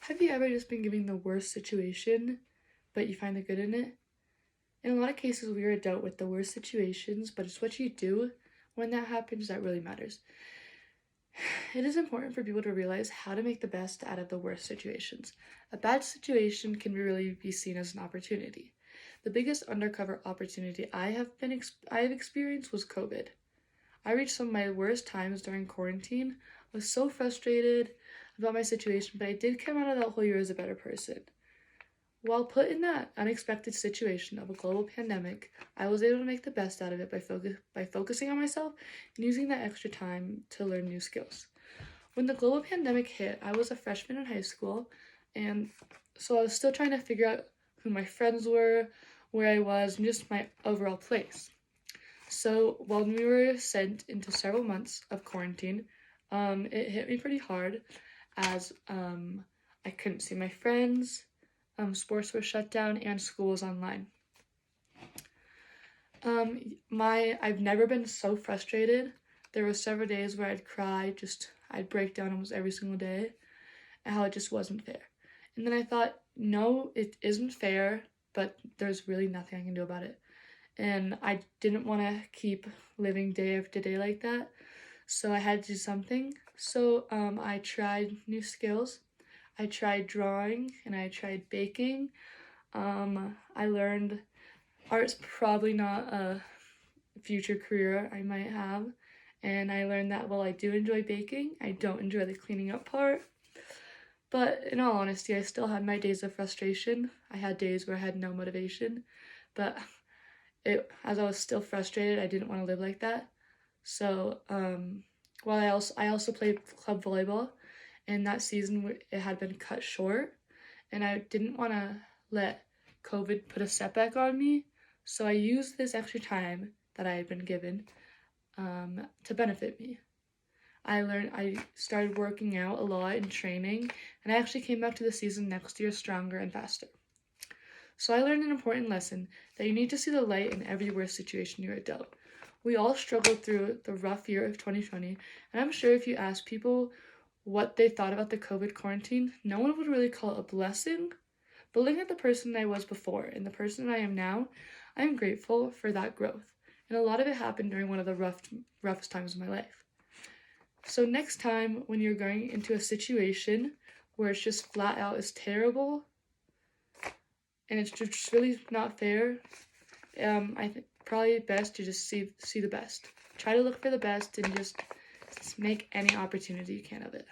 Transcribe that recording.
Have you ever just been given the worst situation, but you find the good in it? In a lot of cases, we are dealt with the worst situations, but it's what you do when that happens that really matters. It is important for people to realize how to make the best out of the worst situations. A bad situation can really be seen as an opportunity. The biggest undercover opportunity I have experienced was COVID. I reached some of my worst times during quarantine. I was so frustrated about my situation, but I did come out of that whole year as a better person. While put in that unexpected situation of a global pandemic, I was able to make the best out of it by focusing on myself and using that extra time to learn new skills. When the global pandemic hit, I was a freshman in high school, and so I was still trying to figure out who my friends were, where I was, and just my overall place. So when we were sent into several months of quarantine, it hit me pretty hard as I couldn't see my friends, sports were shut down, and school was online. I've never been so frustrated. There were several days where I'd cry, I'd break down almost every single day, and how it just wasn't fair. And then I thought, no, it isn't fair, but there's really nothing I can do about it. And I didn't want to keep living day after day like that, so I had to do something. So I tried new skills. I tried drawing and I tried baking. I learned art's probably not a future career I might have, and I learned that while I do enjoy baking, I don't enjoy the cleaning up part. But in all honesty, I still had my days of frustration. I had days where I had no motivation, but as I was still frustrated, I didn't want to live like that. So while I also played club volleyball, and that season it had been cut short, and I didn't want to let COVID put a setback on me, so I used this extra time that I had been given to benefit me. I started working out a lot and training, and I actually came back to the season next year stronger and faster. So I learned an important lesson that you need to see the light in every worst situation you are dealt. We all struggled through the rough year of 2020, and I'm sure if you ask people what they thought about the COVID quarantine, no one would really call it a blessing. But looking at the person I was before and the person I am now, I am grateful for that growth. And a lot of it happened during one of the roughest times of my life. So next time when you're going into a situation where it's just flat out is terrible, and it's just really not fair, I think probably best to just see the best. Try to look for the best and just make any opportunity you can of it.